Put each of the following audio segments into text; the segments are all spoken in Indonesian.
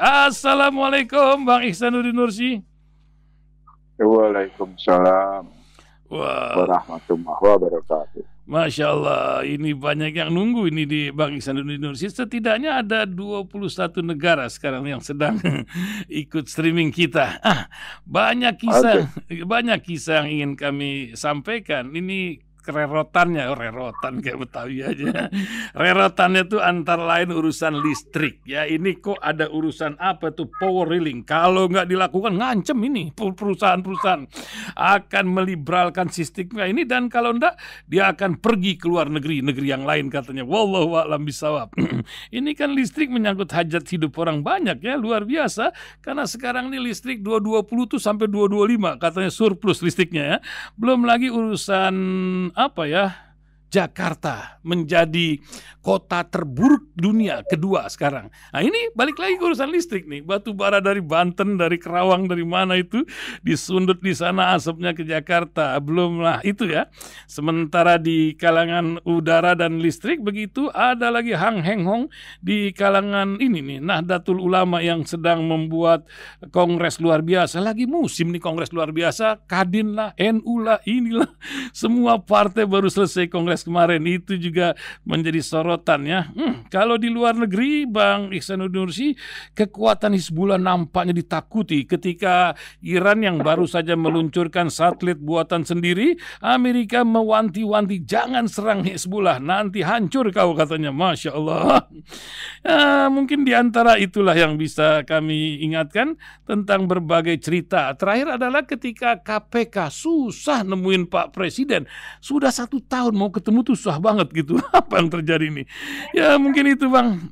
Assalamualaikum Bang Ihsanuddin Nursi. Waalaikumsalam Wah, warahmatullahi wabarakatuh. Masya Allah, ini banyak yang nunggu ini di Bang Ihsanuddin Nursi. Setidaknya ada 21 negara sekarang yang sedang ikut streaming kita. Banyak kisah, banyak kisah yang ingin kami sampaikan. Ini kererotannya, rerotan kayak Betawi aja. Rerotannya tuh antara lain urusan listrik ya. Ini kok ada urusan apa tuh power reeling? Kalau nggak dilakukan ngancem ini perusahaan-perusahaan akan meliberalkan sistemnya ini, dan kalau enggak dia akan pergi ke luar negeri, negeri yang lain katanya. Wallahu a'lam bishawab. Ini kan listrik menyangkut hajat hidup orang banyak ya, luar biasa. Karena sekarang ini listrik 220 tuh sampai 225 katanya surplus listriknya ya. Belum lagi urusan apa ya, Jakarta menjadi kota terburuk dunia kedua sekarang. Nah ini balik lagi ke urusan listrik nih. Batu bara dari Banten, dari Kerawang, dari mana itu disundut di sana asapnya ke Jakarta. Belum lah itu ya. Sementara di kalangan udara dan listrik begitu, ada lagi Hang Heng Hong di kalangan ini nih, Nahdlatul Ulama yang sedang membuat kongres luar biasa. Lagi musim nih kongres luar biasa, Kadin lah, NU lah, inilah. Semua partai baru selesai kongres kemarin, itu juga menjadi sorotan ya. Kalau di luar negeri, Bang Ihsanuddin Nursi, kekuatan Hizbullah nampaknya ditakuti ketika Iran yang baru saja meluncurkan satelit buatan sendiri. Amerika mewanti-wanti jangan serang Hizbullah, nanti hancur kau katanya. Masya Allah. Mungkin di antara itulah yang bisa kami ingatkan tentang berbagai cerita. Terakhir adalah ketika KPK susah nemuin Pak Presiden. Sudah 1 tahun mau ketemu tuh susah banget gitu. Apa yang terjadi nih? Ya mungkin itu Bang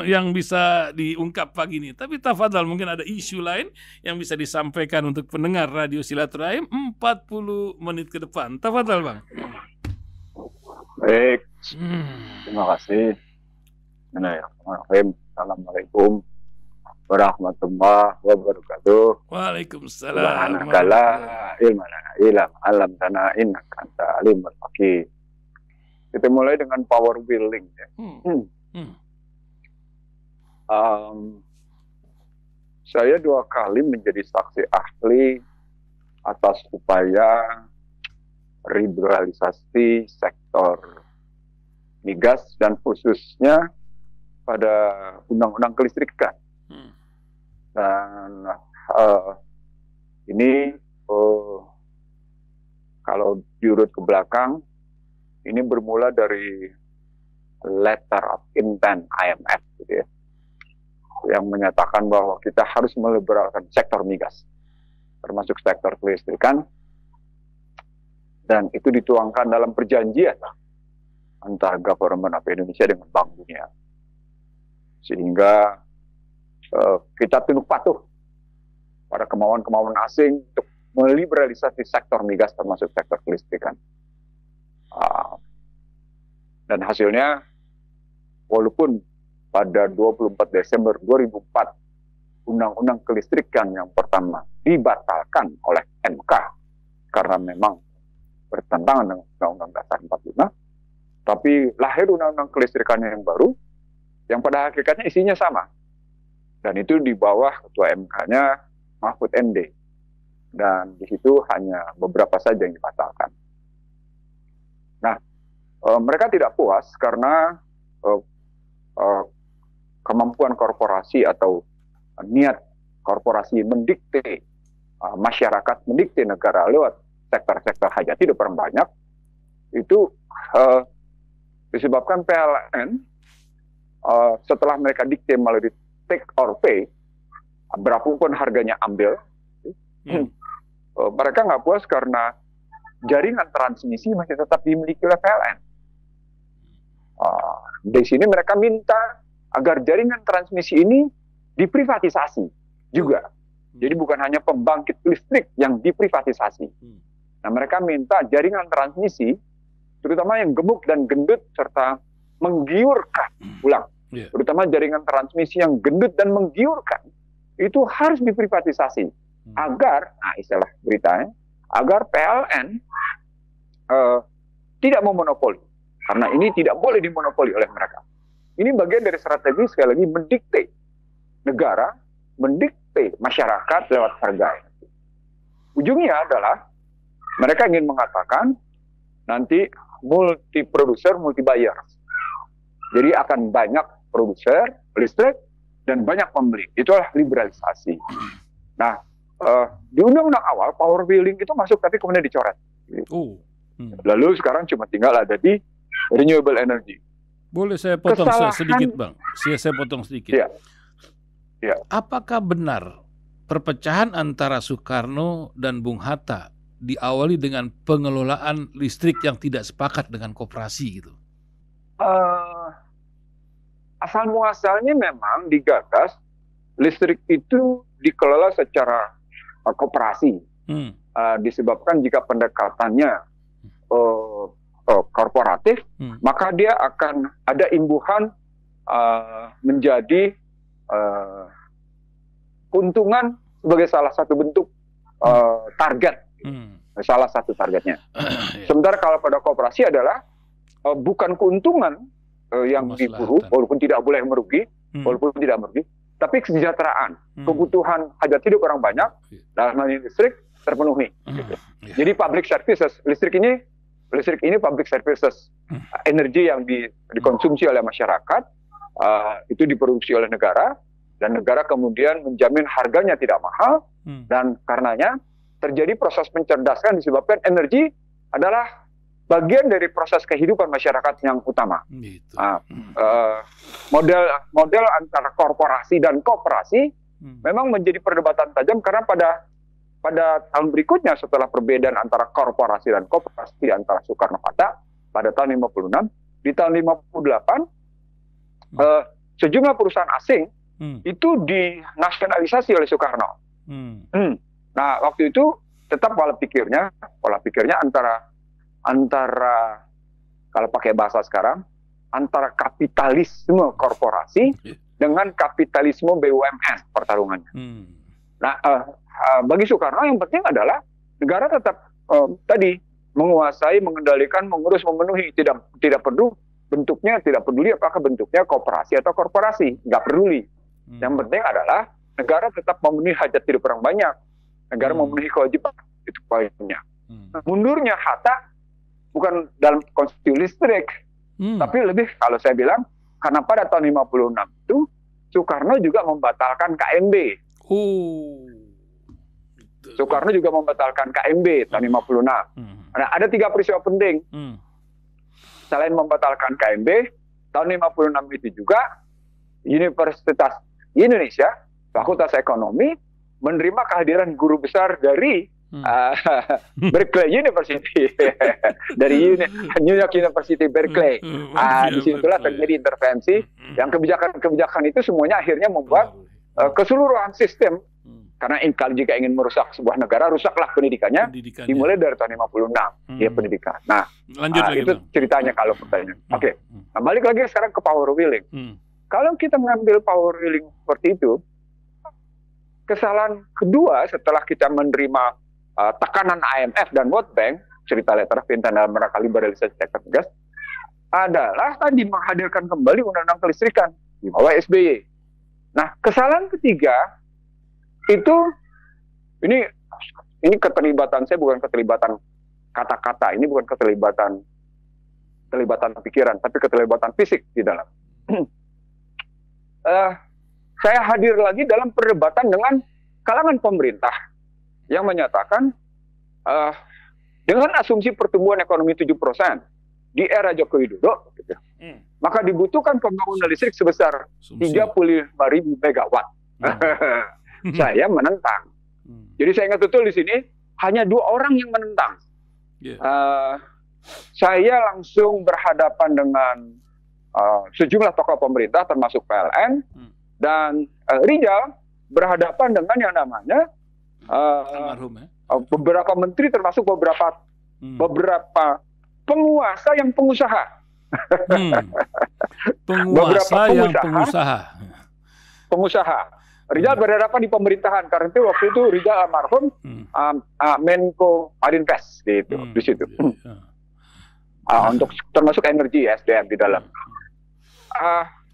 yang bisa diungkap pagi ini. Tapi tafadhal, mungkin ada isu lain yang bisa disampaikan untuk pendengar Radio Silaturahim 40 menit ke depan. Tafadhal Bang. Baik, terima kasih. Assalamualaikum warahmatullahi wabarakatuh. Waalaikumsalam. Ilman alam tanah innaka anta alimul hakim. Kita mulai dengan power wheeling ya. Saya 2 kali menjadi saksi ahli atas upaya liberalisasi sektor migas dan khususnya pada undang-undang kelistrikan. Dan ini kalau diurut ke belakang, ini bermula dari letter of intent IMF gitu ya, yang menyatakan bahwa kita harus meliberalkan sektor migas, termasuk sektor kelistrikan, dan itu dituangkan dalam perjanjian antara Government of Indonesia dengan Bank Dunia, sehingga kita tunduk patuh pada kemauan-kemauan asing untuk meliberalisasi sektor migas termasuk sektor kelistrikan. Dan hasilnya, walaupun pada 24 Desember 2004 Undang-Undang Kelistrikan yang pertama dibatalkan oleh MK karena memang bertentangan dengan Undang-Undang Dasar 45, tapi lahir Undang-Undang Kelistrikan yang baru yang pada hakikatnya isinya sama. Dan itu di bawah Ketua MK-nya Mahfud MD. Dan di situ hanya beberapa saja yang dibatalkan. Nah, mereka tidak puas karena kemampuan korporasi atau niat korporasi mendikte masyarakat, mendikte negara lewat sektor-sektor hajat hidup orang banyak, itu disebabkan PLN setelah mereka dikte melalui take or pay, berapapun harganya ambil, mereka nggak puas karena jaringan transmisi masih tetap dimiliki oleh PLN. Di sini mereka minta agar jaringan transmisi ini diprivatisasi juga. Jadi bukan hanya pembangkit listrik yang diprivatisasi. Nah, mereka minta jaringan transmisi, terutama yang gemuk dan gendut serta menggiurkan, terutama jaringan transmisi yang gendut dan menggiurkan, itu harus diprivatisasi agar, nah istilah beritanya, agar PLN tidak memonopoli, karena ini tidak boleh dimonopoli oleh mereka. Ini bagian dari strategi sekali lagi mendikte negara mendikte masyarakat lewat harga. Ujungnya adalah mereka ingin mengatakan nanti multi producer, multi buyer. Jadi akan banyak produser listrik dan banyak pembeli. Itulah liberalisasi. Nah, di undang-undang awal power wheeling itu masuk tapi kemudian dicoret. Lalu sekarang cuma tinggal ada di renewable energy. Boleh saya potong sedikit, Bang? Saya potong sedikit. Ya. Ya. Apakah benar perpecahan antara Soekarno dan Bung Hatta diawali dengan pengelolaan listrik yang tidak sepakat dengan koperasi gitu? Asal muasalnya memang digagas listrik itu dikelola secara koperasi. Disebabkan jika pendekatannya korporatif, maka dia akan ada imbuhan menjadi keuntungan sebagai salah satu bentuk target, salah satu targetnya. Sementara kalau pada koperasi adalah bukan keuntungan yang diburu, walaupun tidak boleh merugi, tapi kesejahteraan, kebutuhan hajat hidup orang banyak dalam hal ini listrik terpenuhi. Jadi public services, listrik ini public services, energi yang dikonsumsi oleh masyarakat, itu diproduksi oleh negara, dan negara kemudian menjamin harganya tidak mahal, dan karenanya terjadi proses pencerdasan disebabkan energi adalah bagian dari proses kehidupan masyarakat yang utama. Gitu. Model antara korporasi dan koperasi memang menjadi perdebatan tajam karena pada tahun berikutnya setelah perbedaan antara korporasi dan koperasi antara Soekarno-Hatta pada tahun 56, di tahun 58 sejumlah perusahaan asing itu dinasionalisasi oleh Soekarno. Nah, waktu itu tetap pola pikirnya antara kalau pakai bahasa sekarang antara kapitalisme korporasi dengan kapitalisme BUMN pertarungannya. Nah, bagi Soekarno yang penting adalah negara tetap tadi menguasai, mengendalikan, mengurus, memenuhi, tidak perlu bentuknya, tidak peduli apakah bentuknya koperasi atau korporasi, nggak peduli. Yang penting adalah negara tetap memenuhi hajat hidup orang banyak, negara memenuhi kewajiban, itu poinnya. Mundurnya Hatta bukan dalam konstitusi listrik, tapi lebih kalau saya bilang karena pada tahun 56 itu Soekarno juga membatalkan KMB. Soekarno juga membatalkan KMB tahun 56. Nah, ada 3 peristiwa penting. Selain membatalkan KMB, tahun 56 itu juga Universitas Indonesia, Fakultas Ekonomi, menerima kehadiran guru besar dari Berkeley University, dari New York University Berkeley. Disitulah terjadi intervensi, yang kebijakan-kebijakan itu semuanya akhirnya membuat keseluruhan sistem. Karena jika ingin merusak sebuah negara, rusaklah pendidikannya. Dimulai dari tahun 56, ya pendidikan. Nah, itu ceritanya kalau pertanyaan. Oke. Nah, balik lagi sekarang ke power wheeling. Kalau kita mengambil power wheeling seperti itu, kesalahan kedua setelah kita menerima tekanan IMF dan World Bank, cerita letter of intent dalam rangka liberalisasi sektor gas, adalah tadi menghadirkan kembali undang-undang kelistrikan di bawah SBY. Nah, kesalahan ketiga itu ini keterlibatan saya bukan keterlibatan kata-kata, ini bukan keterlibatan pikiran, tapi keterlibatan fisik di dalam. Saya hadir lagi dalam perdebatan dengan kalangan pemerintah yang menyatakan dengan asumsi pertumbuhan ekonomi 7% di era Joko Widodo, gitu, maka dibutuhkan pembangunan listrik sebesar 35.000 megawatt. Saya menentang. Jadi saya ingat betul di sini hanya 2 orang yang menentang. Saya langsung berhadapan dengan sejumlah tokoh pemerintah termasuk PLN dan Rizal berhadapan dengan yang namanya beberapa menteri termasuk beberapa penguasa yang pengusaha. Pengusaha. Rizal berhadapan di pemerintahan karena itu waktu itu Rizal almarhum Menko Marinvest di situ. Untuk termasuk energi SDM di dalam.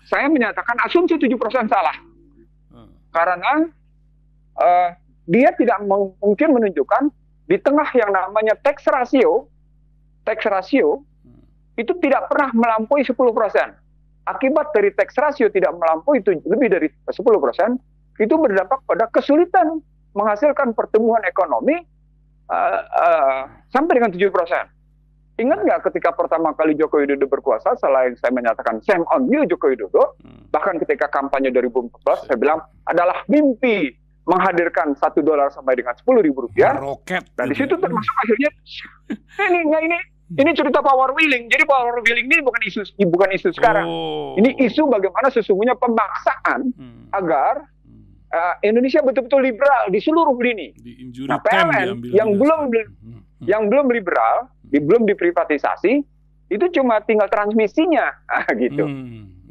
Saya menyatakan asumsi 7% salah. Karena dia tidak mungkin menunjukkan di tengah yang namanya tax ratio itu tidak pernah melampaui 10%. Akibat dari tax ratio tidak melampaui itu lebih dari 10%, itu berdampak pada kesulitan menghasilkan pertumbuhan ekonomi sampai dengan 7%. Ingat nggak ketika pertama kali Joko Widodo berkuasa, selain saya menyatakan shame on you Joko Widodo, bahkan ketika kampanye 2014 saya bilang adalah mimpi menghadirkan $1 sampai dengan Rp10.000. Roket. Dan di situ termasuk akhirnya ini cerita power wheeling. Jadi power wheeling ini bukan isu sekarang. Ini isu bagaimana sesungguhnya pemaksaan agar Indonesia betul-betul liberal di seluruh lini. Nah, PLN yang belum liberal, belum diprivatisasi, itu cuma tinggal transmisinya, gitu.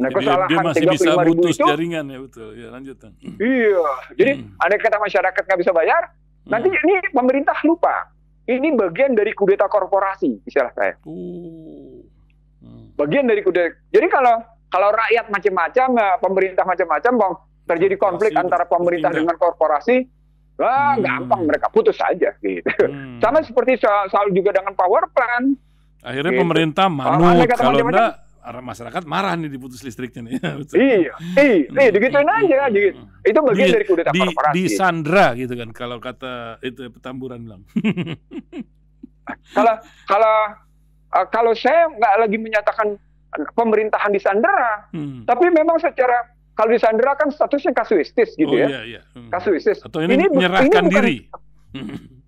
Nah, kesalahan dia masih bisa 35.000 putus itu, jaringan ya, betul. Ya, lanjut. Iya, jadi ada kata masyarakat nggak bisa bayar, nanti ini pemerintah lupa. Ini bagian dari kudeta korporasi, istilah saya. Bagian dari kudeta. Jadi kalau rakyat macam-macam, pemerintah macam-macam, terjadi konflik antara pemerintah dengan korporasi, gampang mereka putus saja, gitu. Sama seperti soal juga dengan power plant. Akhirnya gitu. Pemerintah manut, kalau enggak masyarakat marah nih diputus listriknya nih. Iya, digituin aja, gitu. Itu bagian dari kudeta korporasi. Di Sandra gitu kan, kalau kata itu Petamburan bilang. Kalau saya nggak lagi menyatakan pemerintahan di Sandra, tapi memang secara kalau di Sandra kan statusnya kasuistis gitu ya. Iya. Kasuistis. Atau ini menyerahkan diri.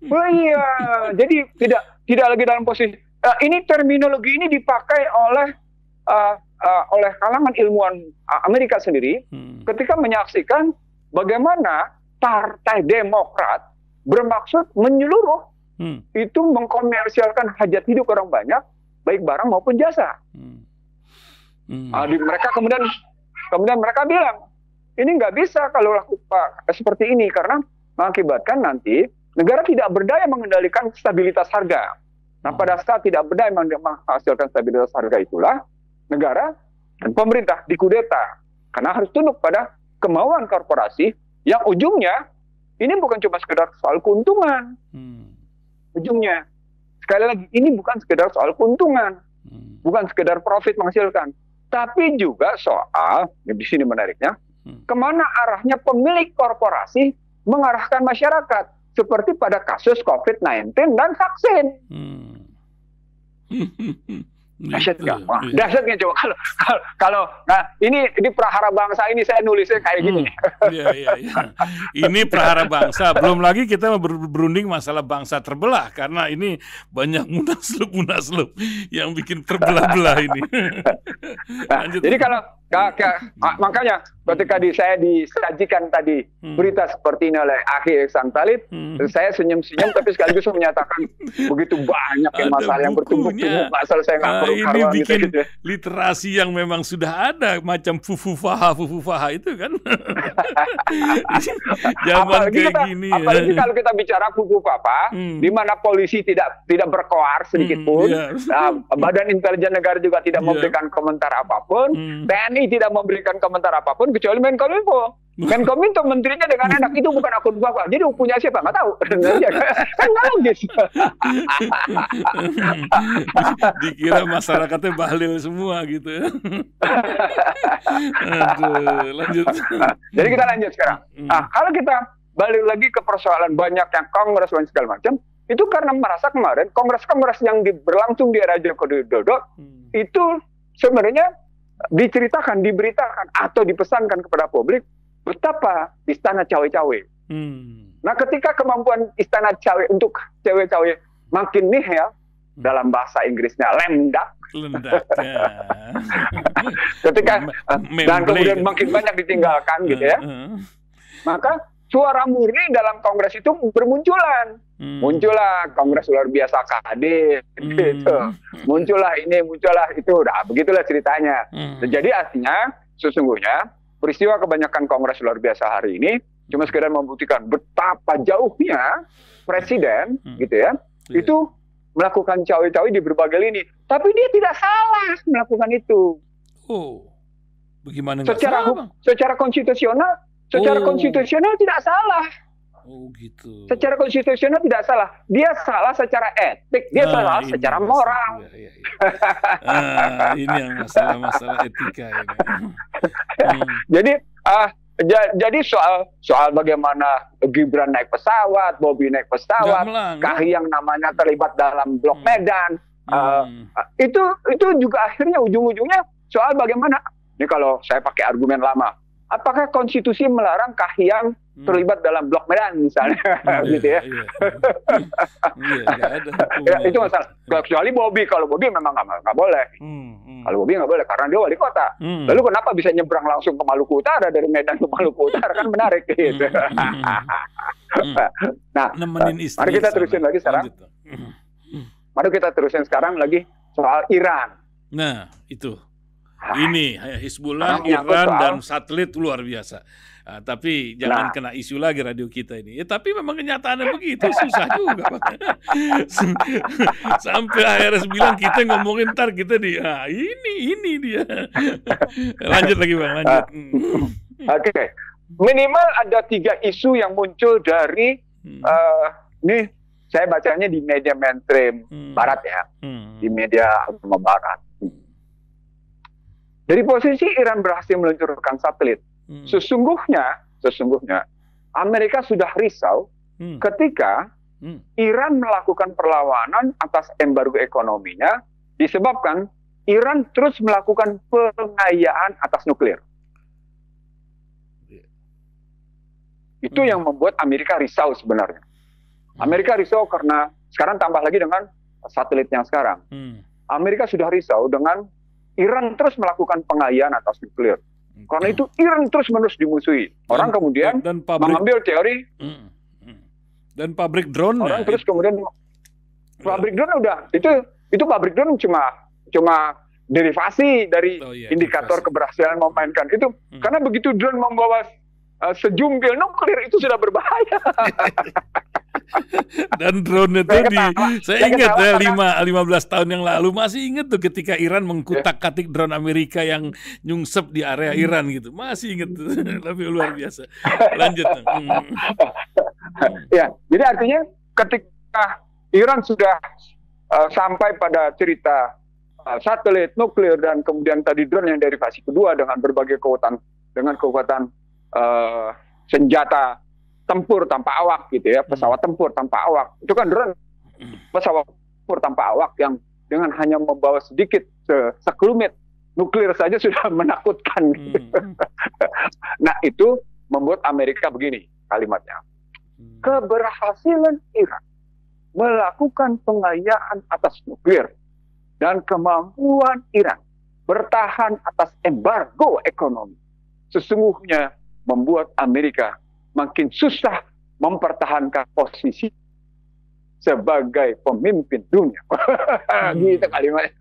Oh iya, jadi tidak lagi dalam posisi. Ini terminologi ini dipakai oleh kalangan ilmuwan Amerika sendiri ketika menyaksikan bagaimana Partai Demokrat bermaksud menyeluruh itu mengkomersialkan hajat hidup orang banyak, baik barang maupun jasa. Mereka kemudian mereka bilang, ini nggak bisa kalau lakukan seperti ini karena mengakibatkan nanti negara tidak berdaya mengendalikan stabilitas harga. Nah, pada saat tidak berdaya menghasilkan stabilitas harga itulah negara dan pemerintah dikudeta karena harus tunduk pada kemauan korporasi yang ujungnya ini bukan cuma sekedar soal keuntungan. Ujungnya sekali lagi ini bukan sekedar soal keuntungan, bukan sekedar profit menghasilkan. Tapi juga soal, di sini menariknya, kemana arahnya pemilik korporasi mengarahkan masyarakat. Seperti pada kasus COVID-19 dan vaksin. Dahsyat nggak? Dahsyat nggak coba kalau ini Prahara Bangsa ini saya nulisnya kayak gini. Iya. Ini Prahara Bangsa. Belum lagi kita berunding masalah bangsa terbelah karena ini banyak munaslup yang bikin terbelah-belah ini. Jadi makanya ketika saya disajikan tadi berita seperti ini oleh Akhi Ihsan Talib, saya senyum-senyum tapi sekaligus menyatakan begitu banyak masalah yang bertumpuk-tumpuk, asal saya nggak perlu ini bikin gitu. Literasi yang memang sudah ada macam fufufaha itu kan. Zaman gini. Apalagi kalau kita bicara fufufaha, di mana polisi tidak berkoar sedikit pun, Badan Intelijen Negara juga tidak memberikan komentar apapun, TNI tidak memberikan komentar apapun kecuali Menkominfo. Menkominfo menterinya dengan enak itu bukan akun bapak. Jadi punya siapa nggak tahu. Kan logis. Dikira masyarakatnya bahlil semua gitu ya. Aduh, lanjut. Jadi kita lanjut sekarang. Kalau kita balik lagi ke persoalan banyak yang kongres dan segala macam, itu karena merasa kemarin kongres-kongres yang berlangsung di era Joko Widodo itu sebenarnya diberitakan atau dipesankan kepada publik betapa istana cawe-cawe. Nah, ketika kemampuan istana cawe untuk cawe-cawe makin nihil, dalam bahasa Inggrisnya lemdak, ya. ketika dan kemudian makin banyak ditinggalkan gitu ya, maka suara murni dalam kongres itu bermunculan. Muncullah kongres luar biasa Kadin, gitu. Muncullah ini, muncullah itu, begitulah ceritanya. Jadi artinya sesungguhnya peristiwa kebanyakan kongres luar biasa hari ini cuma sekedar membuktikan betapa jauhnya presiden, gitu ya, itu melakukan cawe-cawe di berbagai lini. Tapi dia tidak salah melakukan itu. Bagaimana secara konstitusional Secara Oh, konstitusional tidak salah. oh gitu. Secara konstitusional tidak salah. Dia salah secara etik, dia salah Ini secara masalah. moral. Iya. Ini yang masalah etika ini. Jadi jadi soal bagaimana Gibran naik pesawat, Bobi naik pesawat, Kahiyang namanya terlibat dalam blok Medan, itu juga akhirnya ujung-ujungnya soal bagaimana. Ini kalau saya pakai argumen lama, apakah konstitusi melarang Kahiyang terlibat dalam blok Medan misalnya, gitu ya? Ya, itu masalah. Kecuali Bobi, kalau Bobi memang nggak boleh. Kalau Bobi nggak boleh karena dia wali kota. Lalu kenapa bisa nyebrang langsung ke Maluku Utara dari Medan ke Maluku Utara, kan menarik gitu. Nah, mari kita terusin lagi sekarang. Mari kita terusin sekarang lagi soal Iran. Nah, itu. Ini Hizbullah, Iran, dan satelit luar biasa. Tapi jangan kena isu lagi radio kita ini. Ya, tapi memang kenyataannya begitu, susah juga. Sampai HRS bilang kita ngomongin ntar kita ini dia. Lanjut lagi Bang, lanjut. Oke. Minimal ada 3 isu yang muncul dari ini saya bacanya di media mainstream barat ya. Di media agama barat. Dari posisi Iran berhasil meluncurkan satelit, sesungguhnya Amerika sudah risau ketika Iran melakukan perlawanan atas embargo ekonominya disebabkan Iran terus melakukan pengayaan atas nuklir. Itu yang membuat Amerika risau sebenarnya. Amerika risau karena sekarang tambah lagi dengan satelit yang sekarang. Amerika sudah risau dengan Iran terus melakukan pengayaan atas nuklir. Karena itu Iran terus-menerus dimusuhi. Orang kemudian mengambil teori dan pabrik drone. Orang terus kemudian pabrik drone udah itu pabrik drone cuma derivasi dari indikator keberhasilan memainkan itu. Karena begitu drone membawa sejumbil nuklir itu sudah berbahaya. Dan drone itu saya ingat ya 15 tahun yang lalu masih ingat tuh ketika Iran mengkutak-katik drone Amerika yang nyungsep di area Iran gitu. Masih ingat tuh. Lebih luar biasa. Lanjut. Ya, jadi artinya ketika Iran sudah sampai pada cerita satelit, nuklir, dan kemudian tadi drone yang derivasi kedua dengan berbagai kekuatan senjata tempur tanpa awak gitu ya, pesawat tempur tanpa awak. Itu kan drone pesawat tempur tanpa awak yang dengan hanya membawa sedikit sekelumit nuklir saja sudah menakutkan. Nah, itu membuat Amerika begini kalimatnya. Keberhasilan Iran melakukan pengayaan atas nuklir dan kemampuan Iran bertahan atas embargo ekonomi sesungguhnya membuat Amerika makin susah mempertahankan posisi sebagai pemimpin dunia. Gitu kalimatnya.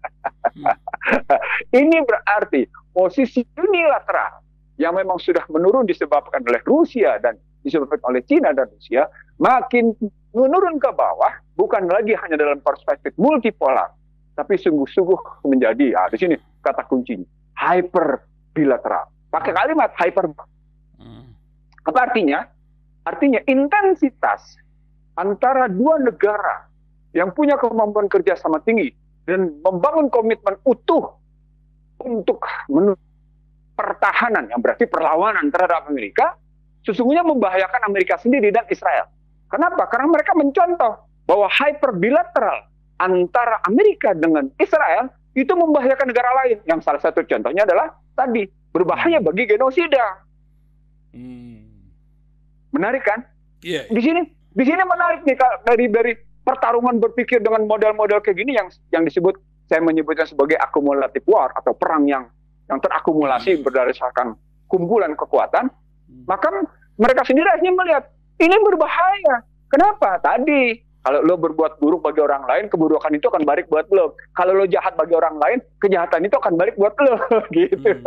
Ini berarti posisi unilateral yang memang sudah menurun disebabkan oleh Rusia dan disebabkan oleh Cina dan Rusia makin menurun ke bawah, bukan lagi hanya dalam perspektif multipolar, tapi sungguh-sungguh menjadi, di sini kata kuncinya, hyper bilateral. Pakai kalimat hyper. Apa artinya? Artinya intensitas antara dua negara yang punya kemampuan kerjasama tinggi dan membangun komitmen utuh untuk pertahanan, yang berarti perlawanan terhadap Amerika, sesungguhnya membahayakan Amerika sendiri dan Israel. Kenapa? Karena mereka mencontoh bahwa hyper bilateral antara Amerika dengan Israel itu membahayakan negara lain. Yang salah satu contohnya adalah tadi berbahaya bagi genosida. Menarik kan? Yeah. Di sini menarik nih dari pertarungan berpikir dengan model-model kayak gini yang disebut, saya menyebutnya sebagai accumulative war atau perang yang terakumulasi berdasarkan kumpulan kekuatan. Maka mereka sendiri akhirnya melihat ini berbahaya. Kenapa? Tadi kalau lo berbuat buruk bagi orang lain, keburukan itu akan balik buat lo. Kalau lo jahat bagi orang lain, kejahatan itu akan balik buat lo. Gitu.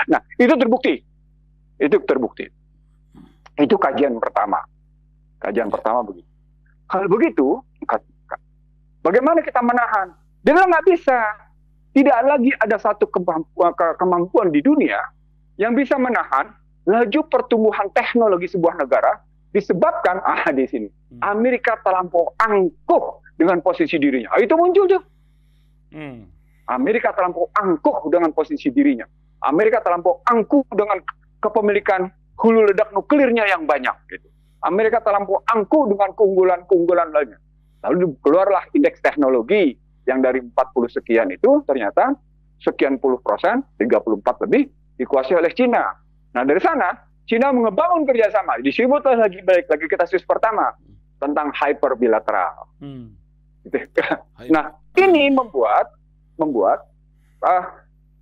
Nah, itu terbukti. Itu kajian pertama. Begitu. Kalau begitu, bagaimana kita menahan? Dia nggak bisa. Tidak lagi ada satu kemampuan di dunia yang bisa menahan laju pertumbuhan teknologi sebuah negara disebabkan di sini Amerika terlampau angkuh dengan posisi dirinya. Itu muncul tuh. Amerika terlampau angkuh dengan posisi dirinya. Amerika terlampau angkuh dengan kepemilikan hulu ledak nuklirnya yang banyak. Gitu. Amerika terlampau angkuh dengan keunggulan-keunggulan lainnya. Lalu keluarlah indeks teknologi yang dari 40 sekian itu ternyata sekian puluh persen, 34 lebih, dikuasai oleh Cina. Nah dari sana, Cina mengebangun kerjasama. Disebutlah balik lagi ke tesis pertama tentang hyper bilateral. Nah ini membuat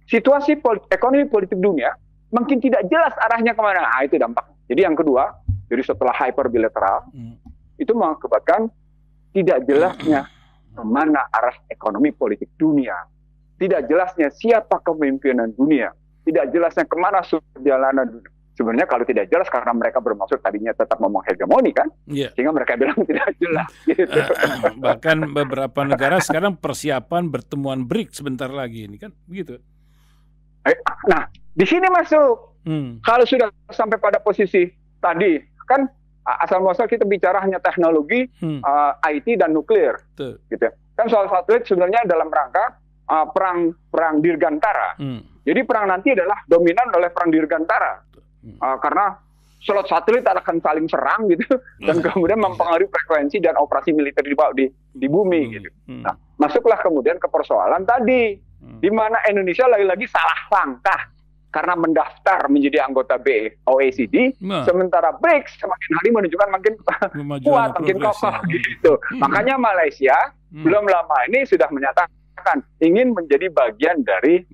situasi ekonomi politik dunia makin tidak jelas arahnya kemana. Nah itu dampak. Jadi yang kedua, jadi setelah hyper bilateral, itu mengakibatkan tidak jelasnya kemana arah ekonomi politik dunia. Tidak jelasnya siapa kepemimpinan dunia. Tidak jelasnya kemana perjalanan dunia. Sebenarnya kalau tidak jelas karena mereka bermaksud tadinya tetap ngomong hegemoni kan. Sehingga mereka bilang tidak jelas. Gitu. Bahkan beberapa negara sekarang persiapan bertemuan BRICS sebentar lagi. Ini kan begitu. Nah, di sini masuk. Kalau sudah sampai pada posisi tadi, kan asal-muasal kita bicara hanya teknologi, IT dan nuklir, gitu. Kan soal satelit sebenarnya dalam rangka perang dirgantara. Jadi perang nanti adalah dominan oleh perang dirgantara, karena slot satelit akan saling serang gitu, dan kemudian mempengaruhi frekuensi dan operasi militer di bumi gitu. Nah, masuklah kemudian ke persoalan tadi, di mana Indonesia lagi-lagi salah langkah. Karena mendaftar menjadi anggota OECD, sementara BRICS semakin hari menunjukkan makin kuat, makin kokoh gitu. Makanya Malaysia belum lama ini sudah menyatakan ingin menjadi bagian dari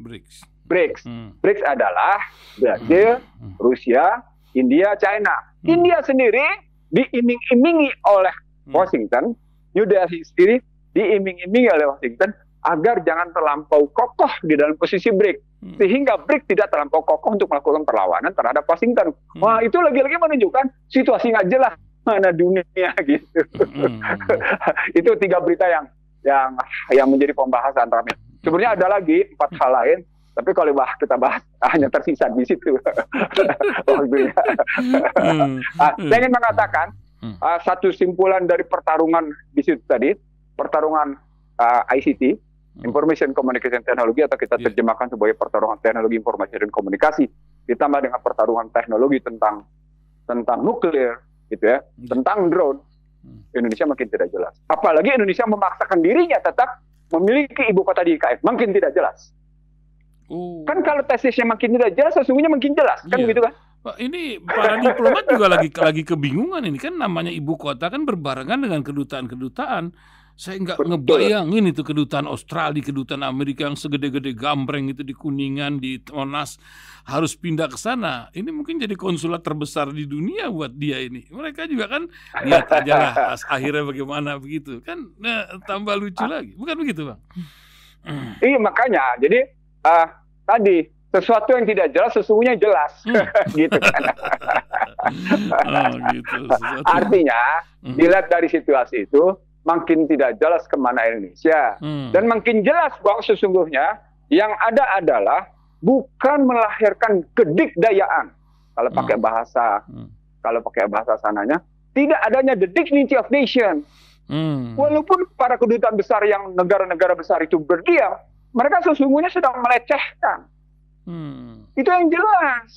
BRICS. BRICS adalah Brazil, Rusia, India, China. India sendiri diiming-imingi oleh Washington, New Delhi sendiri diiming-imingi oleh Washington agar jangan terlampau kokoh di dalam posisi BRICS. Sehingga BRICS tidak terlampau kokoh untuk melakukan perlawanan terhadap Washington. Wah, itu lagi-lagi menunjukkan situasi nggak jelas mana dunia gitu. Itu 3 berita yang menjadi pembahasan ramai. Sebenarnya ada lagi 4 hal lain, tapi kalau kita bahas hanya tersisa di situ waktunya. Saya ingin mengatakan satu simpulan dari pertarungan di situ tadi, pertarungan ICT, Information Communication Technology, atau kita terjemahkan sebagai pertarungan teknologi informasi dan komunikasi, ditambah dengan pertarungan teknologi tentang nuklir, gitu ya, tentang drone, Indonesia makin tidak jelas. Apalagi Indonesia memaksakan dirinya tetap memiliki ibu kota di IKN, makin tidak jelas. Kan kalau tesisnya makin tidak jelas, sesungguhnya makin jelas, kan begitu kan? Ini para diplomat juga lagi kebingungan ini kan, namanya ibu kota kan berbarengan dengan kedutaan-kedutaan. Saya nggak ngebayangin itu kedutaan Australia, kedutaan Amerika yang segede-gede gambreng itu di Kuningan, di Monas, harus pindah ke sana. Ini mungkin jadi konsulat terbesar di dunia buat dia ini. Mereka juga kan lihat aja lah akhirnya bagaimana begitu kan. Nah, tambah lucu lagi, bukan begitu Bang? Iya makanya, jadi tadi sesuatu yang tidak jelas sesungguhnya jelas, gitu kan. Gitu. Artinya dilihat dari situasi itu, makin tidak jelas kemana Indonesia. Dan makin jelas bahwa sesungguhnya yang ada adalah bukan melahirkan kedikdayaan. Kalau pakai bahasa sananya, tidak adanya the dignity of nation. Walaupun para kedutaan besar yang negara-negara besar itu berdiam, mereka sesungguhnya sedang melecehkan. Itu yang jelas.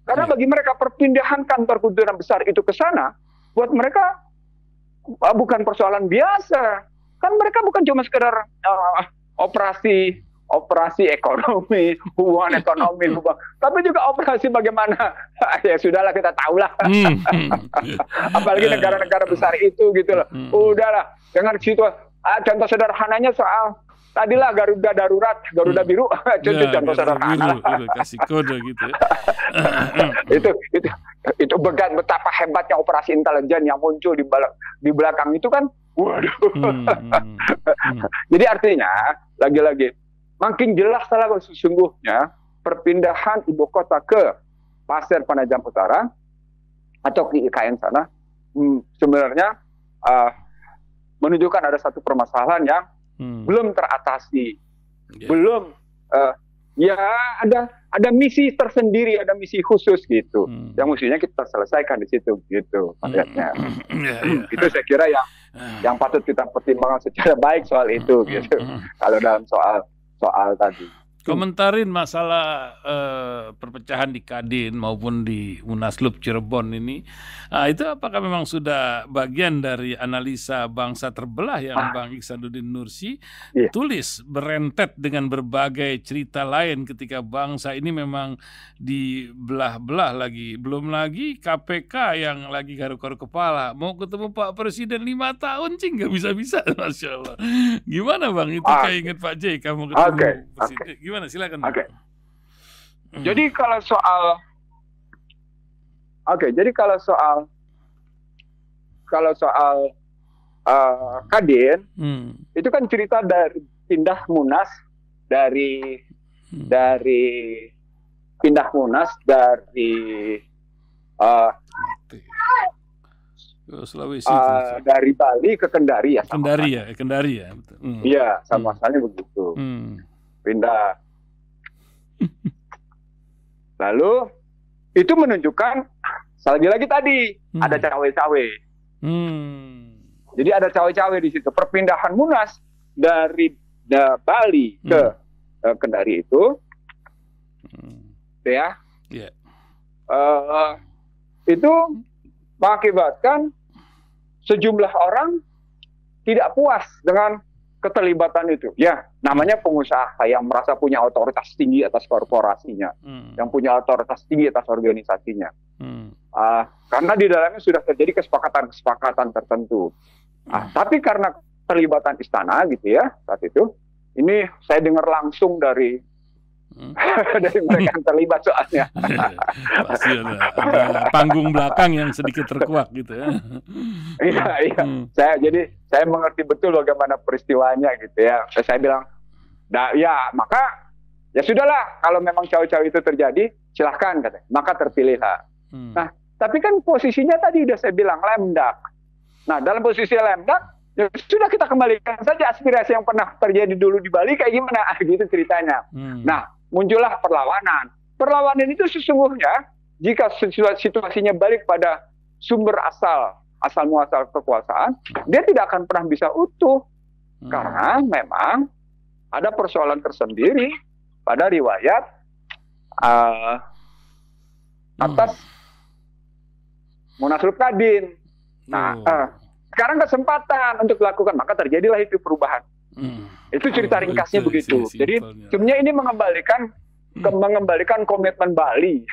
Karena bagi mereka perpindahan kantor kedutaan besar itu ke sana, buat mereka bukan persoalan biasa. Kan mereka bukan cuma sekedar operasi ekonomi, hubungan ekonomi, tapi juga operasi bagaimana. Ya sudahlah, kita tahulah. Apalagi negara-negara besar itu gitu loh. Udahlah, dengan situasi. Contoh sederhananya soal tadilah Garuda darurat, Garuda biru, contoh sederhana. Kasih kode gitu ya. itu betapa hebatnya operasi intelijen yang muncul di belakang itu kan. Waduh. Jadi artinya lagi-lagi makin jelas lah sesungguhnya perpindahan ibu kota ke Pasir Penajam Utara atau ke IKN sana sebenarnya menunjukkan ada satu permasalahan yang belum teratasi, belum ya ada misi tersendiri, ada misi khusus gitu, yang mestinya kita selesaikan di situ gitu. Itu saya kira yang patut kita pertimbangkan secara baik soal itu gitu. Kalau dalam soal tadi. Komentarin masalah perpecahan di Kadin maupun di Munaslup Cirebon ini, itu apakah memang sudah bagian dari analisa bangsa terbelah yang Bang Ihsanuddin Nursi tulis berentet dengan berbagai cerita lain ketika bangsa ini memang dibelah-belah lagi, belum lagi KPK yang lagi garuk-garuk kepala, mau ketemu Pak Presiden 5 tahun nggak bisa-bisa, Masya Allah. Gimana Bang, itu kayak inget Pak J, kamu ketemu Presiden. Gimana, silakan. Jadi kalau soal Kadin, itu kan cerita dari pindah Munas dari Sulawesi, dari Bali ke Kendari ya. Kendari ya. Iya, sama asalnya begitu. Pindah. Lalu itu menunjukkan lagi tadi ada cawe-cawe. Jadi ada cawe-cawe di situ. Perpindahan Munas dari Bali ke Kendari itu, itu mengakibatkan sejumlah orang tidak puas dengan keterlibatan itu. Ya, namanya pengusaha yang merasa punya otoritas tinggi atas korporasinya, yang punya otoritas tinggi atas organisasinya. Karena di dalamnya sudah terjadi kesepakatan tertentu. Tapi karena keterlibatan istana gitu ya saat itu, ini saya dengar langsung dari mereka yang terlibat soalnya. Pasti ada panggung belakang yang sedikit terkuak gitu ya. Iya. Saya mengerti betul bagaimana peristiwanya gitu ya. Saya bilang, maka ya sudahlah, kalau memang cawe-cawe itu terjadi, silahkan katanya. Maka terpilihlah. Nah, tapi kan posisinya tadi udah saya bilang lemdak. Nah, dalam posisi lemdak, ya sudah kita kembalikan saja aspirasi yang pernah terjadi dulu di Bali kayak gimana gitu ceritanya. Nah, muncullah perlawanan. Perlawanan itu sesungguhnya jika situasinya balik pada sumber asal muasal kekuasaan, dia tidak akan pernah bisa utuh. Karena memang ada persoalan tersendiri pada riwayat atas Munaslup Kadin. Nah, sekarang kesempatan untuk dilakukan, maka terjadilah itu perubahan. Itu cerita ringkasnya begitu. Jadi sebenarnya ini mengembalikan komitmen Bali,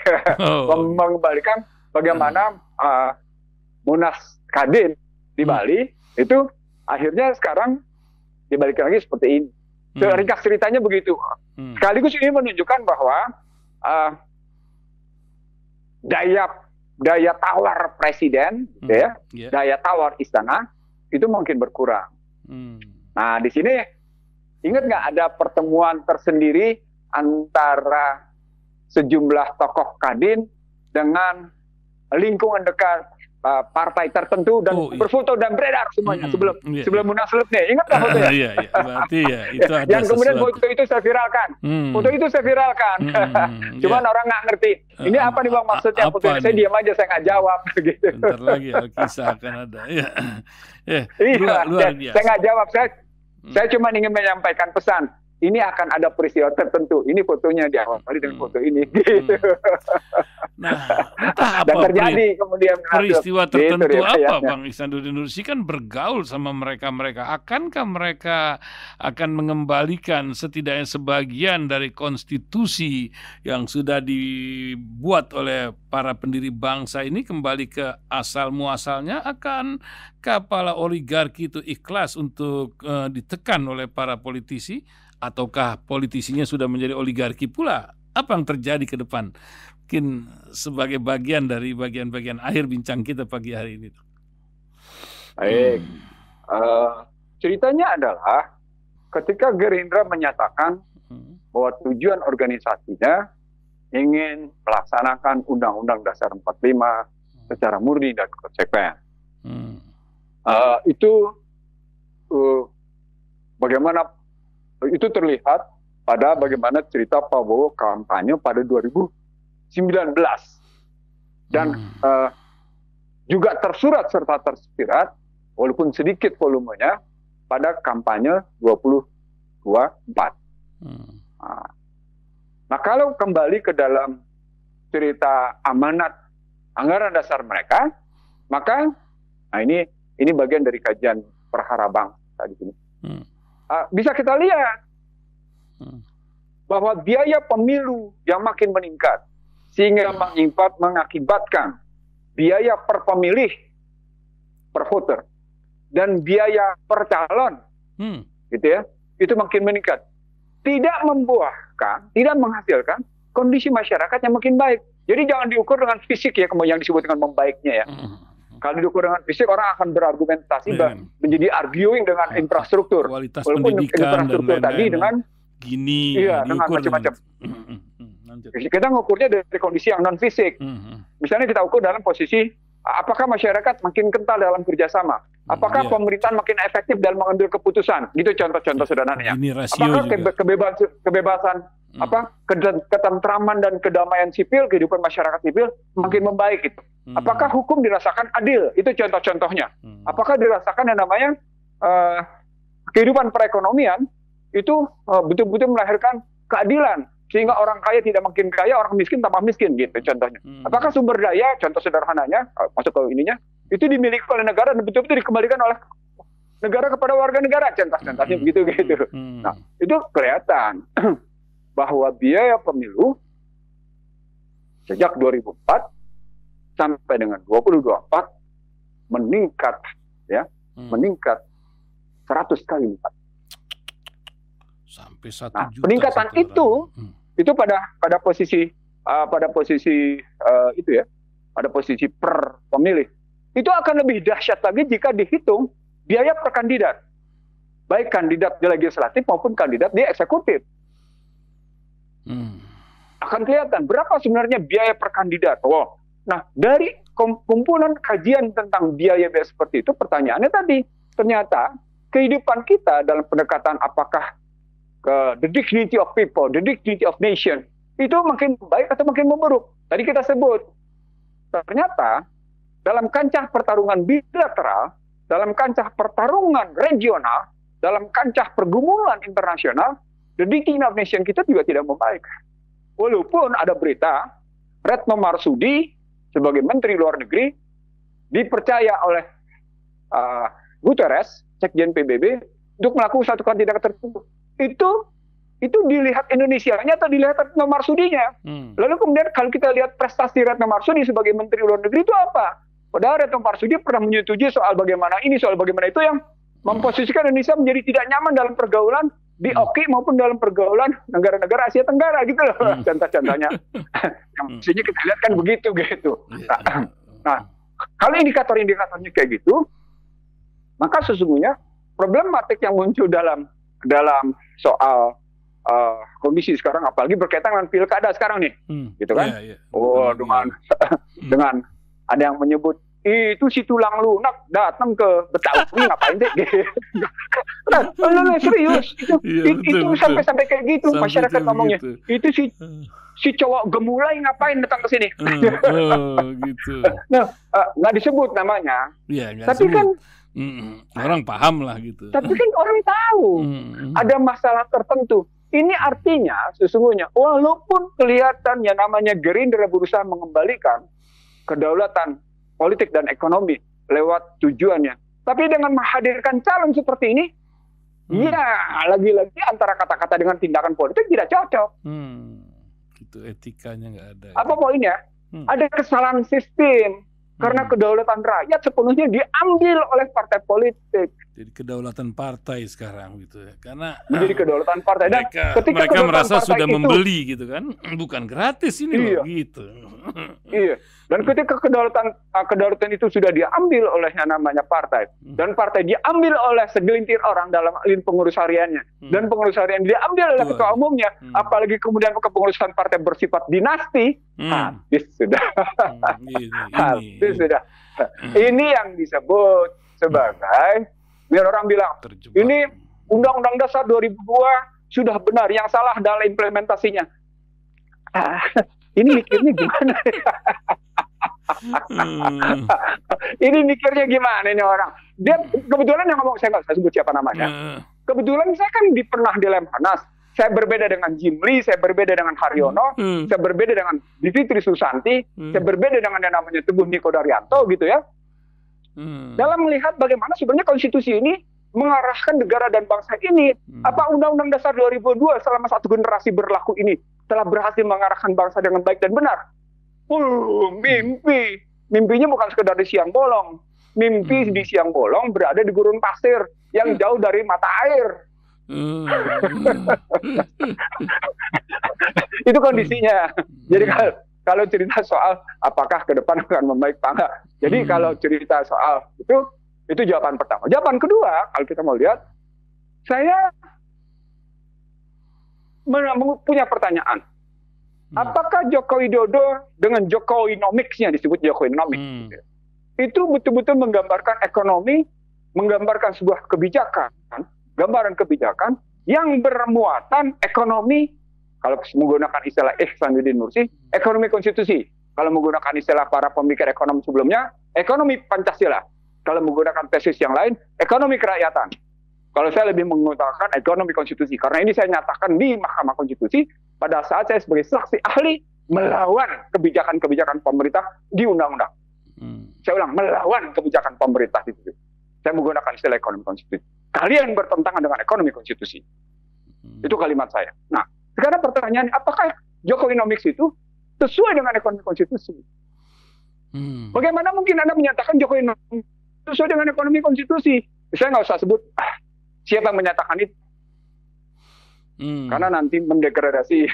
mengembalikan bagaimana Munas Kadin di Bali itu akhirnya sekarang dibalikan lagi seperti ini. Ringkas ceritanya begitu. Sekaligus ini menunjukkan bahwa daya tawar presiden, daya tawar istana itu mungkin berkurang. Nah, di sini ingat nggak ada pertemuan tersendiri antara sejumlah tokoh Kadin dengan lingkungan dekat partai tertentu dan berfoto dan beredar semuanya sebelum Munaslup nih. Ingat nggak fotonya? Iya, berarti ya itu ada yang kemudian foto itu saya viralkan. Foto itu saya viralkan. Cuman orang nggak ngerti. Ini apa nih Bang maksudnya? Foto ini saya diam aja, saya nggak jawab gitu. Bentar lagi kisah akan ada. Luar biasa. Saya nggak jawab. Saya cuma ingin menyampaikan pesan. Ini akan ada peristiwa tertentu. Ini fotonya diawali dengan foto ini. Gitu. Nah, entah apa dan terjadi kemudian peristiwa tertentu apa Bang Ihsanuddin Nursi kan bergaul sama mereka. Akankah mereka akan mengembalikan setidaknya sebagian dari konstitusi yang sudah dibuat oleh para pendiri bangsa ini kembali ke asal muasalnya? Akan kepala oligarki itu ikhlas untuk ditekan oleh para politisi? Ataukah politisinya sudah menjadi oligarki pula? Apa yang terjadi ke depan? Mungkin sebagai bagian dari bagian-bagian akhir bincang kita pagi hari ini. Baik. Ceritanya adalah ketika Gerindra menyatakan bahwa tujuan organisasinya ingin melaksanakan Undang-Undang Dasar 45 secara murni dan konsekuen. Itu bagaimana itu terlihat pada bagaimana cerita Prabowo kampanye pada 2019. Dan juga tersurat serta tersirat, walaupun sedikit volumenya, pada kampanye 2024. Nah, kalau kembali ke dalam cerita amanat anggaran dasar mereka, maka ini bagian dari kajian perkara bangsa di sini. Bisa kita lihat bahwa biaya pemilu yang makin meningkat sehingga mengakibatkan biaya per pemilih, per voter, dan biaya per calon, gitu ya, itu makin meningkat. Tidak membuahkan, tidak menghasilkan kondisi masyarakat yang makin baik. Jadi jangan diukur dengan fisik ya, yang disebut dengan membaiknya ya. Kalau diukur dengan fisik, orang akan berargumentasi menjadi arguing dengan infrastruktur. Kualitas walaupun pendidikan infrastruktur dan tadi dengan gini, iya, dengan macam-macam. Kita ngukurnya dari kondisi yang non fisik. Misalnya kita ukur dalam posisi apakah masyarakat makin kental dalam kerjasama, apakah pemerintahan makin efektif dalam mengambil keputusan, gitu contoh-contoh sederhananya. Apakah kebebasan ketentraman dan kedamaian sipil, kehidupan masyarakat sipil makin membaik gitu. Apakah hukum dirasakan adil? Itu contoh-contohnya. Apakah dirasakan yang namanya kehidupan perekonomian itu betul-betul melahirkan keadilan sehingga orang kaya tidak makin kaya, orang miskin tambah miskin gitu contohnya. Apakah sumber daya, contoh sederhananya masuk ke ininya, itu dimiliki oleh negara dan betul-betul dikembalikan oleh negara kepada warga negara, contoh-contohnya begitu gitu. Nah, itu kelihatan bahwa biaya pemilu sejak 2004 sampai dengan 2024 meningkat ya, meningkat 100 kali lipat. Sampai 1 juta. Peningkatan itu pada posisi itu ya, pada posisi per pemilih. Itu akan lebih dahsyat lagi jika dihitung biaya per kandidat. Baik kandidat di legislatif maupun kandidat di eksekutif. Akan kelihatan berapa sebenarnya biaya per kandidat. Nah, dari kumpulan kajian tentang biaya-biaya seperti itu, pertanyaannya tadi, ternyata kehidupan kita dalam pendekatan apakah the dignity of people, the dignity of nation, itu makin baik atau makin memburuk. Tadi kita sebut, ternyata dalam kancah pertarungan bilateral, dalam kancah pertarungan regional, dalam kancah pergumulan internasional, the dignity of nation kita juga tidak membaik. Walaupun ada berita, Retno Marsudi sebagai Menteri Luar Negeri dipercaya oleh Guterres, Sekjen PBB, untuk melakukan satu tindakan tertentu. Itu dilihat Indonesianya atau dilihat Retno Marsudinya. Lalu kemudian kalau kita lihat prestasi Retno Marsudi sebagai Menteri Luar Negeri itu apa? Padahal Retno Marsudi pernah menyetujui soal bagaimana ini, soal bagaimana itu yang memposisikan Indonesia menjadi tidak nyaman dalam pergaulan di OKI maupun dalam pergaulan negara-negara Asia Tenggara gitu loh. Contoh-contohnya. Yang mestinya kita lihat kan begitu gitu. Nah, kalau indikator-indikatornya kayak gitu, maka sesungguhnya problematik yang muncul dalam soal kondisi sekarang, apalagi berkaitan dengan pilkada sekarang nih, gitu kan? Dengan ada yang menyebut itu si tulang lunak datang ke Betawi ngapain deh? Nah, serius itu sampai kayak gitu sampai masyarakat ngomongnya. Gitu. Itu si cowok gemulai ngapain datang ke sini? Gitu. Nah, nggak disebut namanya. Ya, tapi sebut. Kan orang paham lah gitu. Tapi kan orang tahu ada masalah tertentu. Ini artinya sesungguhnya walaupun kelihatan yang namanya Gerindra berusaha mengembalikan kedaulatan politik dan ekonomi lewat tujuannya, tapi dengan menghadirkan calon seperti ini, ya lagi-lagi antara kata-kata dengan tindakan politik tidak cocok. Itu etikanya nggak ada. Apa poinnya? Ada kesalahan sistem. Karena kedaulatan rakyat sepenuhnya diambil oleh partai politik. Jadi kedaulatan partai sekarang gitu ya. Karena menjadi kedaulatan partai. Dan mereka merasa sudah membeli gitu kan. Bukan gratis ini loh gitu. Iya. Dan ketika kedaulatan itu sudah diambil oleh yang namanya partai. Dan partai diambil oleh segelintir orang dalam pengurus hariannya. Dan pengurus harian diambil oleh ketua umumnya. Apalagi kemudian kepengurusan partai bersifat dinasti. Habis sudah. Habis sudah. Ini yang disebut sebagai, biar orang bilang, ini Undang-Undang Dasar 2002 sudah benar, yang salah adalah implementasinya. Ini mikirnya gimana? Ini mikirnya gimana ini orang? Dia kebetulan yang ngomong, saya nggak usah sebut siapa namanya. Kebetulan saya kan pernah di Lemhanas. Saya berbeda dengan Jim Lee, saya berbeda dengan Haryono, saya berbeda dengan Bivitri Susanti, saya berbeda dengan yang namanya Teguh Niko Daryanto gitu ya. Dalam melihat bagaimana sebenarnya konstitusi ini mengarahkan negara dan bangsa ini. Apa Undang-Undang Dasar 2002 selama satu generasi berlaku ini telah berhasil mengarahkan bangsa dengan baik dan benar? Mimpi. Mimpinya bukan sekedar di siang bolong. Mimpi di siang bolong berada di gurun pasir yang jauh dari mata air. Itu kondisinya. Jadi kalau cerita soal apakah ke depan akan membaik apa enggak. Jadi kalau cerita soal itu jawaban pertama. Jawaban kedua, kalau kita mau lihat, saya punya pertanyaan. Apakah Joko Widodo dengan Jokowinomics-nya, disebut Jokowinomics, itu betul-betul menggambarkan ekonomi, menggambarkan sebuah kebijakan, gambaran kebijakan yang bermuatan ekonomi, kalau menggunakan istilah Ihsanuddin Nursi, ekonomi konstitusi. Kalau menggunakan istilah para pemikir ekonomi sebelumnya, ekonomi Pancasila. Kalau menggunakan tesis yang lain, ekonomi kerakyatan. Kalau saya lebih mengutarakan ekonomi konstitusi, karena ini saya nyatakan di Mahkamah Konstitusi pada saat saya sebagai saksi ahli melawan kebijakan-kebijakan pemerintah di undang-undang. Saya ulang, melawan kebijakan pemerintah di situ. Saya menggunakan istilah ekonomi konstitusi. Kalian bertentangan dengan ekonomi konstitusi. Itu kalimat saya. Nah, sekarang pertanyaannya, apakah Jokowinomics itu sesuai dengan ekonomi konstitusi? Bagaimana mungkin Anda menyatakan Jokowinomics sesuai dengan ekonomi konstitusi? Saya nggak usah sebut siapa yang menyatakan itu. Karena nanti mendegradasi.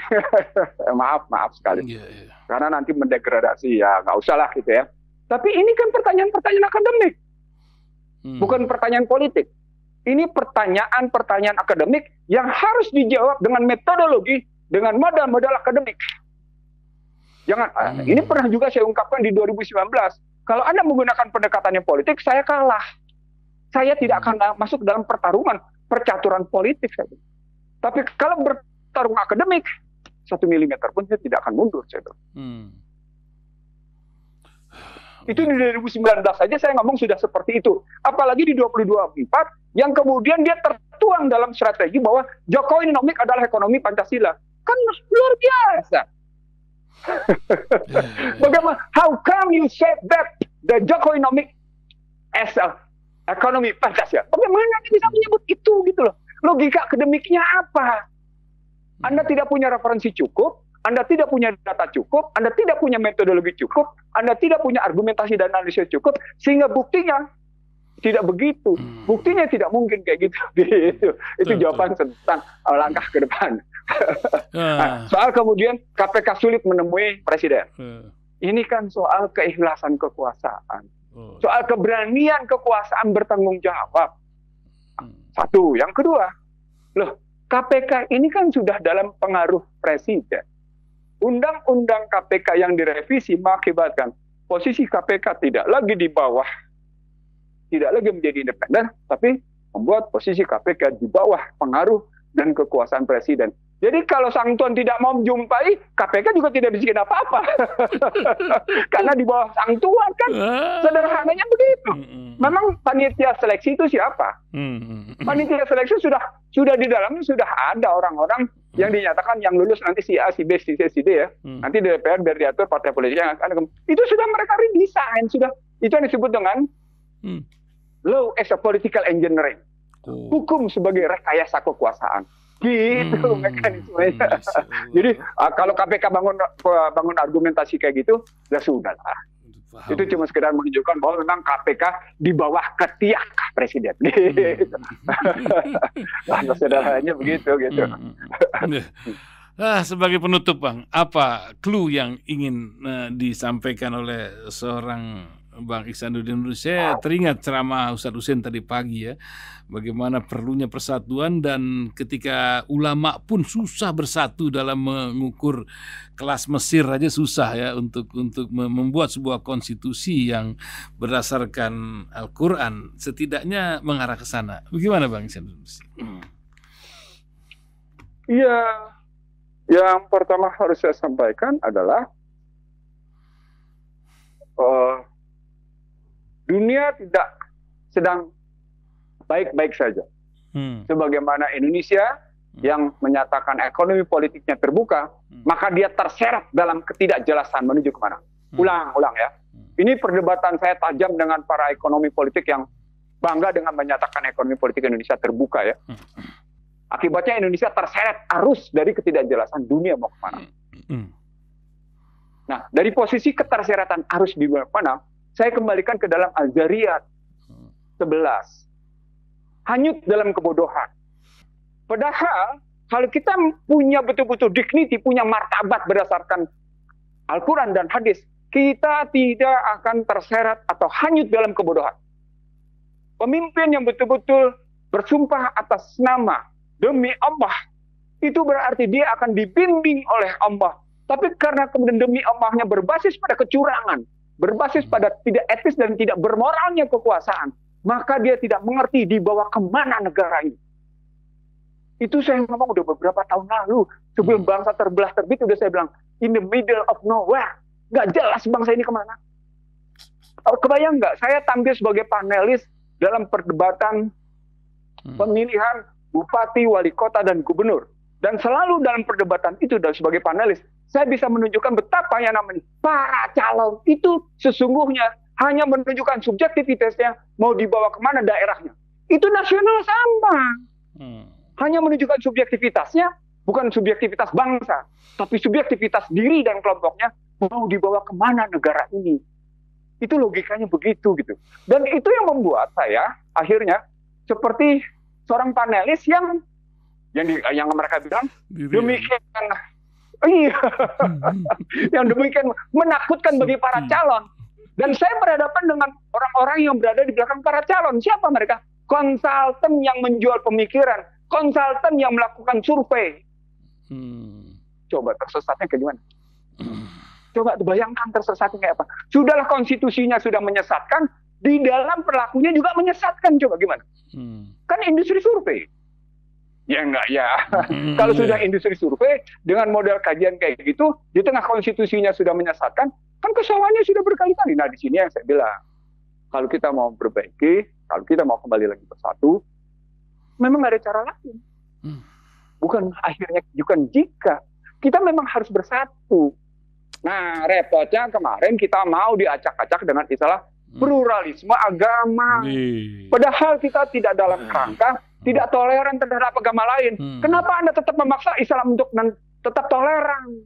maaf sekali. Karena nanti mendegradasi, ya nggak usah lah gitu ya. Tapi ini kan pertanyaan-pertanyaan akademik. Bukan pertanyaan politik. Ini pertanyaan-pertanyaan akademik yang harus dijawab dengan metodologi, dengan modal-modal akademik. Jangan, ini pernah juga saya ungkapkan di 2019. Kalau Anda menggunakan pendekatannya politik, saya kalah. Saya tidak akan masuk dalam pertarungan, percaturan politik. Tapi kalau bertarung akademik, 1 milimeter pun saya tidak akan mundur. Itu di 2019 saja saya ngomong sudah seperti itu. Apalagi di 2024 yang kemudian dia tertuang dalam strategi bahwa Jokowinomics adalah ekonomi Pancasila. Kan luar biasa. Bagaimana? How come you say that the Jokowinomics as a ekonomi Pancasila? Bagaimana Anda bisa menyebut itu gitu loh? Logika akademiknya apa? Anda tidak punya referensi cukup, Anda tidak punya data cukup, Anda tidak punya metodologi cukup, Anda tidak punya argumentasi dan analisis cukup, sehingga buktinya tidak begitu. Buktinya tidak mungkin kayak gitu. Itu jawaban tentang langkah ke depan. Nah, soal kemudian KPK sulit menemui presiden. Ini kan soal keikhlasan kekuasaan. Soal keberanian kekuasaan bertanggung jawab. Satu. Yang kedua, loh, KPK ini kan sudah dalam pengaruh presiden. Undang-undang KPK yang direvisi mengakibatkan posisi KPK tidak lagi di bawah, tidak lagi menjadi independen, tapi membuat posisi KPK di bawah pengaruh dan kekuasaan presiden. Jadi kalau Sang Tuan tidak mau menjumpai, KPK juga tidak bisikin apa-apa. Karena di bawah Sang Tuan kan, sederhananya begitu. Memang panitia seleksi itu siapa? Panitia seleksi sudah di dalamnya sudah ada orang-orang yang dinyatakan yang lulus nanti si A, si B, si C, si D ya. Nanti DPR biar diatur partai politik yang akan. Itu sudah mereka redesign, sudah itu yang disebut dengan law as a political engineering. Hukum sebagai rekayasa kekuasaan. Gitu mekanismenya. Jadi kalau KPK bangun argumentasi kayak gitu, ya sudah lah. Itu cuma sekedar menunjukkan bahwa memang KPK di bawah ketiak presiden. Gitu. Sederhananya begitu gitu. Sebagai penutup Bang, apa clue yang ingin disampaikan oleh seorang Bang Ihsanuddin Nursi? Saya teringat ceramah Ustadz Husein tadi pagi ya, bagaimana perlunya persatuan dan ketika ulama pun susah bersatu dalam mengukur kelas Mesir aja susah ya untuk membuat sebuah konstitusi yang berdasarkan Al-Quran, setidaknya mengarah ke sana. Bagaimana Bang Ihsanuddin Nursi? Iya, yang pertama harus saya sampaikan adalah dunia tidak sedang baik-baik saja. Sebagaimana Indonesia yang menyatakan ekonomi politiknya terbuka, maka dia terseret dalam ketidakjelasan menuju kemana. Ulang ya. Ini perdebatan saya tajam dengan para ekonomi politik yang bangga dengan menyatakan ekonomi politik Indonesia terbuka ya. Akibatnya Indonesia terseret arus dari ketidakjelasan dunia mau kemana. Nah, dari posisi keterseretan arus di mana, saya kembalikan ke dalam Al-Zariyat 11. Hanyut dalam kebodohan. Padahal, kalau kita punya betul-betul dignity, punya martabat berdasarkan Al-Quran dan hadis, kita tidak akan terseret atau hanyut dalam kebodohan. Pemimpin yang betul-betul bersumpah atas nama demi Allah, itu berarti dia akan dibimbing oleh Allah. Tapi karena kemudian demi Allahnya berbasis pada kecurangan, berbasis pada tidak etis dan tidak bermoralnya kekuasaan, maka dia tidak mengerti dibawa kemana negara ini. Itu saya ngomong udah beberapa tahun lalu, sebelum bangsa terbelah terbit, udah saya bilang, in the middle of nowhere. Nggak jelas bangsa ini kemana. Kebayang nggak, saya tampil sebagai panelis dalam perdebatan pemilihan bupati, wali kota, dan gubernur. Dan selalu dalam perdebatan itu, dan sebagai panelis, saya bisa menunjukkan betapa yang namanya para calon itu sesungguhnya hanya menunjukkan subjektivitasnya mau dibawa kemana daerahnya. Itu nasional sama. Hanya menunjukkan subjektivitasnya, bukan subjektivitas bangsa, tapi subjektivitas diri dan kelompoknya mau dibawa kemana negara ini. Itu logikanya begitu gitu. Dan itu yang membuat saya akhirnya seperti seorang panelis yang mereka bilang demikian, yang demikian menakutkan bagi para calon. Dan saya berhadapan dengan orang-orang yang berada di belakang para calon. Siapa mereka? Konsultan yang menjual pemikiran, konsultan yang melakukan survei. Coba tersesatnya kayak gimana? Coba bayangkan tersesatnya kayak apa? Sudahlah konstitusinya sudah menyesatkan, di dalam perlakunya juga menyesatkan. Coba gimana? Kan industri survei. Ya enggak ya. Kalau sudah industri survei dengan model kajian kayak gitu, di tengah konstitusinya sudah menyesatkan, kan kesalahannya sudah berkali-kali. Nah, di sini yang saya bilang, kalau kita mau perbaiki, kalau kita mau kembali lagi bersatu, memang ada cara lain. Bukan akhirnya, bukan jika. Kita memang harus bersatu. Nah, repotnya kemarin kita mau diacak-acak dengan istilah pluralisme agama. Padahal kita tidak dalam kerangka, tidak toleran terhadap agama lain. Kenapa Anda tetap memaksa Islam untuk tetap toleran?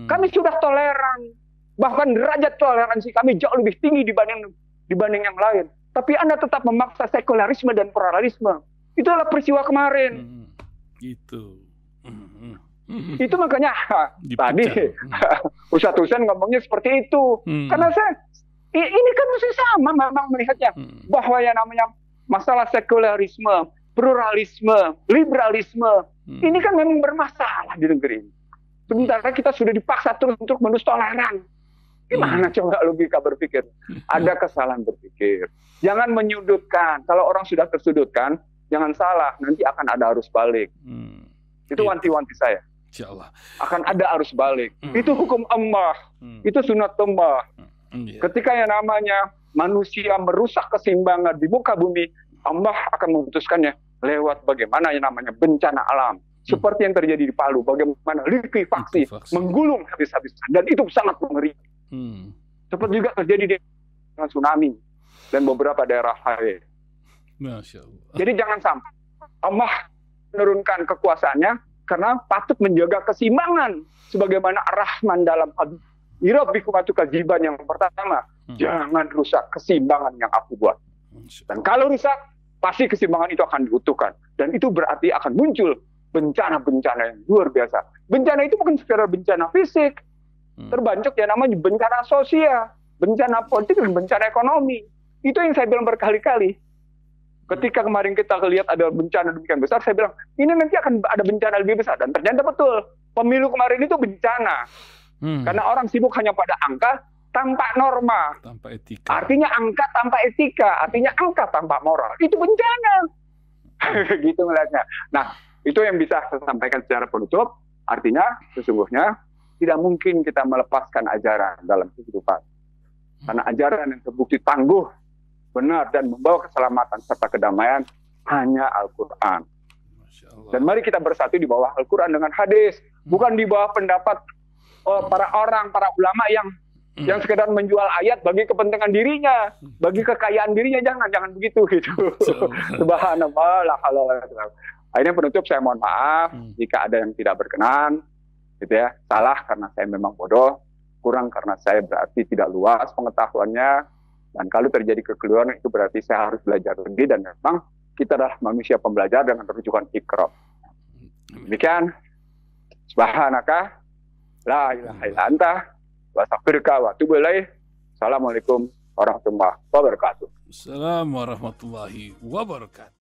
Kami sudah toleran. Bahkan derajat toleransi kami jauh lebih tinggi dibanding yang lain. Tapi Anda tetap memaksa sekularisme dan pluralisme. Itu adalah peristiwa kemarin. Gitu. Itu makanya tadi Ustadz Husain ngomongnya seperti itu. Karena ini kan masih sama memang melihatnya. Bahwa yang namanya masalah sekularisme, pluralisme, liberalisme, ini kan memang bermasalah di negeri ini. Sementara kita sudah dipaksa terus untuk menulis toleran. Gimana coba logika berpikir? Ada kesalahan berpikir. Jangan menyudutkan. Kalau orang sudah tersudutkan, jangan salah. Nanti akan ada arus balik. Itu wanti-wanti saya. Insyaallah. Akan ada arus balik. Itu hukum Allah. Itu sunatullah. Ketika yang namanya manusia merusak keseimbangan di muka bumi, Allah akan memutuskannya lewat bagaimana yang namanya bencana alam. Seperti yang terjadi di Palu. Bagaimana likuifaksi menggulung habis-habisan. Dan itu sangat mengerikan. Seperti juga terjadi dengan tsunami dan beberapa daerah lain. Masya Allah. Jadi jangan sampai Allah menurunkan kekuasaannya karena patut menjaga keseimbangan sebagaimana Ar-Rahman dalam Irabbikum kewajiban yang pertama, jangan rusak keseimbangan yang aku buat. Dan kalau rusak, pasti keseimbangan itu akan diutuhkan. Dan itu berarti akan muncul bencana-bencana yang luar biasa. Bencana itu bukan sekedar bencana fisik, terbanyak yang namanya bencana sosial, bencana politik, dan bencana ekonomi. Itu yang saya bilang berkali-kali. Ketika kemarin kita lihat ada bencana demikian besar, saya bilang, ini nanti akan ada bencana lebih besar. Dan ternyata betul, pemilu kemarin itu bencana. Karena orang sibuk hanya pada angka tanpa norma. Tanpa etika. Artinya angka tanpa etika, artinya angka tanpa moral. Itu bencana. Gitu melihatnya. Nah, Itu yang bisa saya sampaikan secara penutup. Artinya sesungguhnya tidak mungkin kita melepaskan ajaran dalam kehidupan. Karena ajaran yang terbukti tangguh, benar, dan membawa keselamatan serta kedamaian hanya Al-Quran. Dan mari kita bersatu di bawah Al-Quran dengan hadis, bukan di bawah pendapat para ulama yang sekedar menjual ayat bagi kepentingan dirinya, bagi kekayaan dirinya. Jangan begitu gitu. Subhanallah, la haula wala quwwata illa billah. Akhirnya penutup, saya mohon maaf jika ada yang tidak berkenan, gitu ya. Salah karena saya memang bodoh, kurang karena saya berarti tidak luas pengetahuannya, dan kalau terjadi kekeliruan itu berarti saya harus belajar lebih, dan memang kita adalah manusia pembelajar dengan rujukan Iqra. Demikian, subhanaka la ilaha illa anta wa astaghfiruka wa atubu ilaik. Assalamualaikum warahmatullahi wabarakatuh. Assalamualaikum warahmatullahi wabarakatuh.